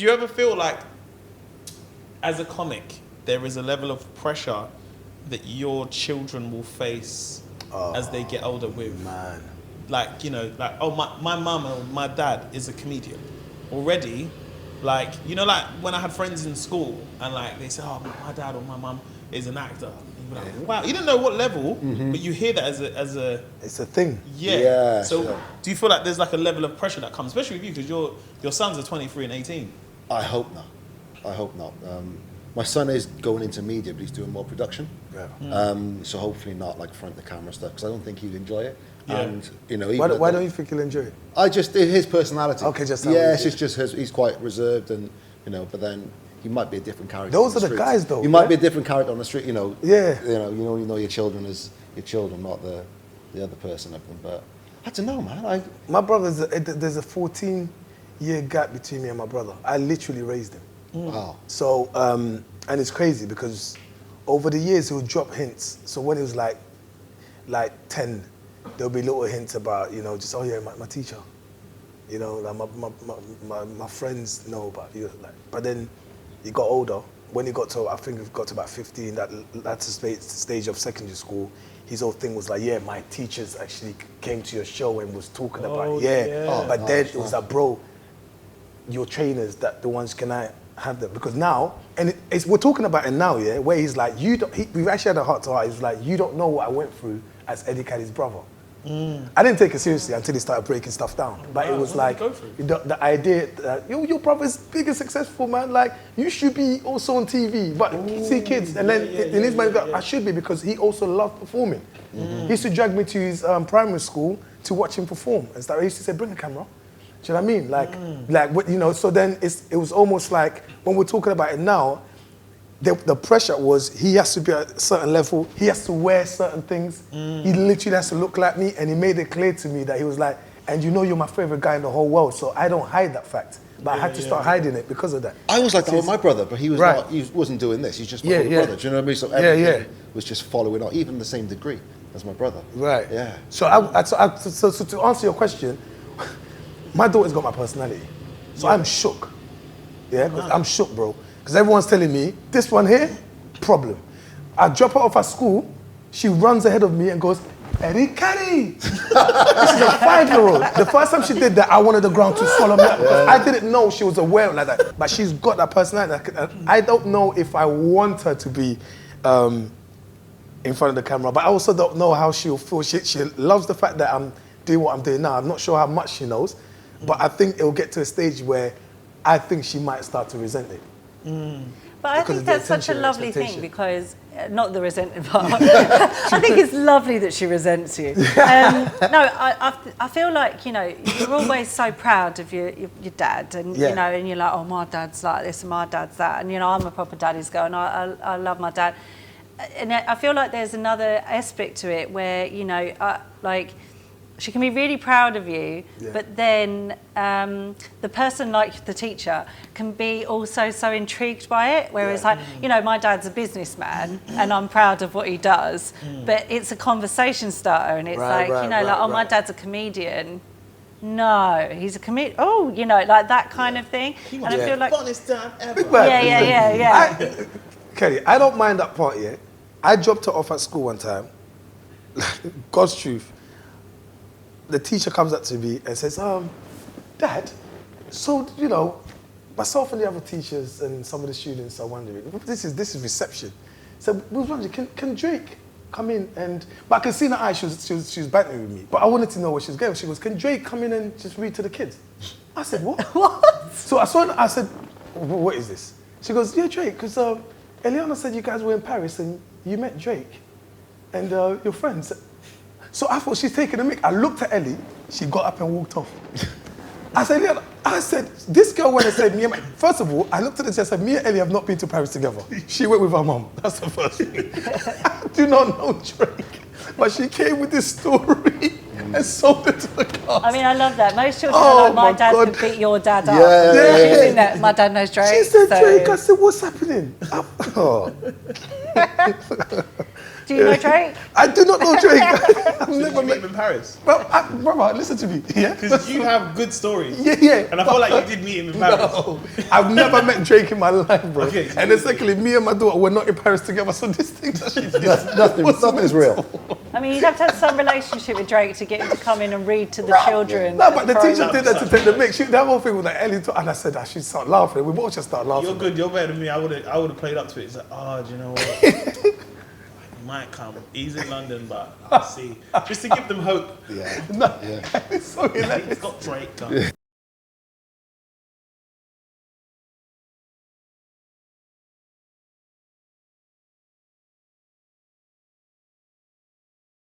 Do you ever feel like, as a comic, there is a level of pressure that your children will face as they get older with? Man. Like, you know, like, oh, my mum or my dad is a comedian. Already, like, you know, like when I had friends in school and like they say, oh, my dad or my mum is an actor. And you're like, wow, you don't know what level, but you hear that as a... It's a thing. Yeah. So do you feel like there's like a level of pressure that comes, especially with you, because your sons are 23 and 18? I hope not. My son is going into media, but he's doing more production. Yeah. So hopefully not like front of the camera stuff, because I don't think he'd enjoy it. Yeah. And you know, Why don't you think he'll enjoy it? His personality. Okay, just it's just he's quite reserved, and you know, but then he might be a different character. Those are the guys, though. You might be a different character on the street. You know. Yeah. You know your children as your children, not the other person of them. But I don't know, man. My brother's there's a 14-year gap between me and my brother. I literally raised him. Wow. So, and it's crazy because over the years he'll drop hints. So when he was like 10, there'll be little hints about, you know, just, oh yeah, my teacher. You know, like my friends know about you. Like, but then he got older. When he got to, I think he got to about 15, that's the stage of secondary school, his whole thing was like, yeah, my teachers actually came to your show and was talking about it. But then it was like, bro, your trainers, the ones, can I have them? Because now, and we're talking about it now, yeah, where he's like, we've actually had a heart to heart. He's like, you don't know what I went through as Eddie Caddy's brother. I didn't take it seriously until he started breaking stuff down. But it was like, the idea that your brother's big and successful, man, like, you should be also on TV. But see kids, and then in his mind, I should be, because he also loved performing. He used to drag me to his primary school to watch him perform and stuff. He used to say, bring a camera. Do you know what I mean? Like you know, so then it was almost like, when we're talking about it now, the pressure was, he has to be at a certain level, he has to wear certain things, he literally has to look like me, and he made it clear to me that he was like, and you know you're my favorite guy in the whole world, so I don't hide that fact. But I had to start hiding it because of that. I was like that with my brother, but he was not, he wasn't doing this, he's just my brother, do you know what I mean? So everything was just following on, even the same degree as my brother. Right. Yeah. So so to answer your question, my daughter's got my personality. So I'm shook. Yeah, I'm shook, bro. Because everyone's telling me, this one here, problem. I drop her off at school, she runs ahead of me and goes, Eddie Caddy! This is a 5-year-old. The first time she did that, I wanted the ground to swallow me up. Because I didn't know she was aware like that. But she's got that personality. I don't know if I want her to be in front of the camera, but I also don't know how she'll feel. She loves the fact that I'm doing what I'm doing now. I'm not sure how much she knows, but I think it'll get to a stage where I think she might start to resent it. But I think that's such a lovely thing, because, not the resentment part, I think it's lovely that she resents you. No, I feel like, you know, you're always so proud of your dad, and, you know, and you're like, oh, my dad's like this and my dad's that, and, you know, I'm a proper daddy's girl, and I love my dad. And I feel like there's another aspect to it where, you know, like, she can be really proud of you, but then the person, like the teacher, can be also so intrigued by it. Whereas, like, you know, my dad's a businessman and I'm proud of what he does, but it's a conversation starter, and it's my dad's a comedian. No, he's a comedian. Oh, you know, like that kind of thing. And I feel like funnest dad ever. Yeah. Kelly, I don't mind that part yet. I dropped her off at school one time. God's truth. The teacher comes up to me and says, Dad, so, you know, myself and the other teachers and some of the students are wondering, this is reception. So we was wondering, can Drake come in and, but I could see in her eyes she was bantering with me, but I wanted to know where she was going. She goes, can Drake come in and just read to the kids? I said, what? What? So I said, what is this? She goes, yeah, Drake, because Eliana said you guys were in Paris and you met Drake and your friends. So I thought she's taking a mic. I looked at Ellie, she got up and walked off. I said, this girl went and said, first of all, I looked at her and said, me and Ellie have not been to Paris together. She went with her mum. That's the first thing. I do not know Drake, but she came with this story and sold it to the class. I mean, I love that. Most children are like, my dad could beat your dad up. Yeah. She's in that, my dad knows Drake. She said Drake. I said, what's happening? Do you know Drake? I do not know Drake. I've Did never you meet him in Paris? Well, brother, listen to me. Yeah. Because you have good stories. Yeah. And I feel like you did meet him in Paris. No, I've never met Drake in my life, bro. Okay, so and then secondly, me and my daughter were not in Paris together, so this thing that she did nothing is real. I mean, you'd have to have some relationship with Drake to get him to come in and read to the children. No, but the teacher did that to take the mic. That whole thing was like Ellie, and I said that she'd start laughing. We both just start laughing. You're good. You're better than me. I would have played up to it. It's like, oh, do you know what? He might come. He's in London, but I'll see. Just to give them hope. Yeah. No, it's so hilarious. He's got Drake. Come.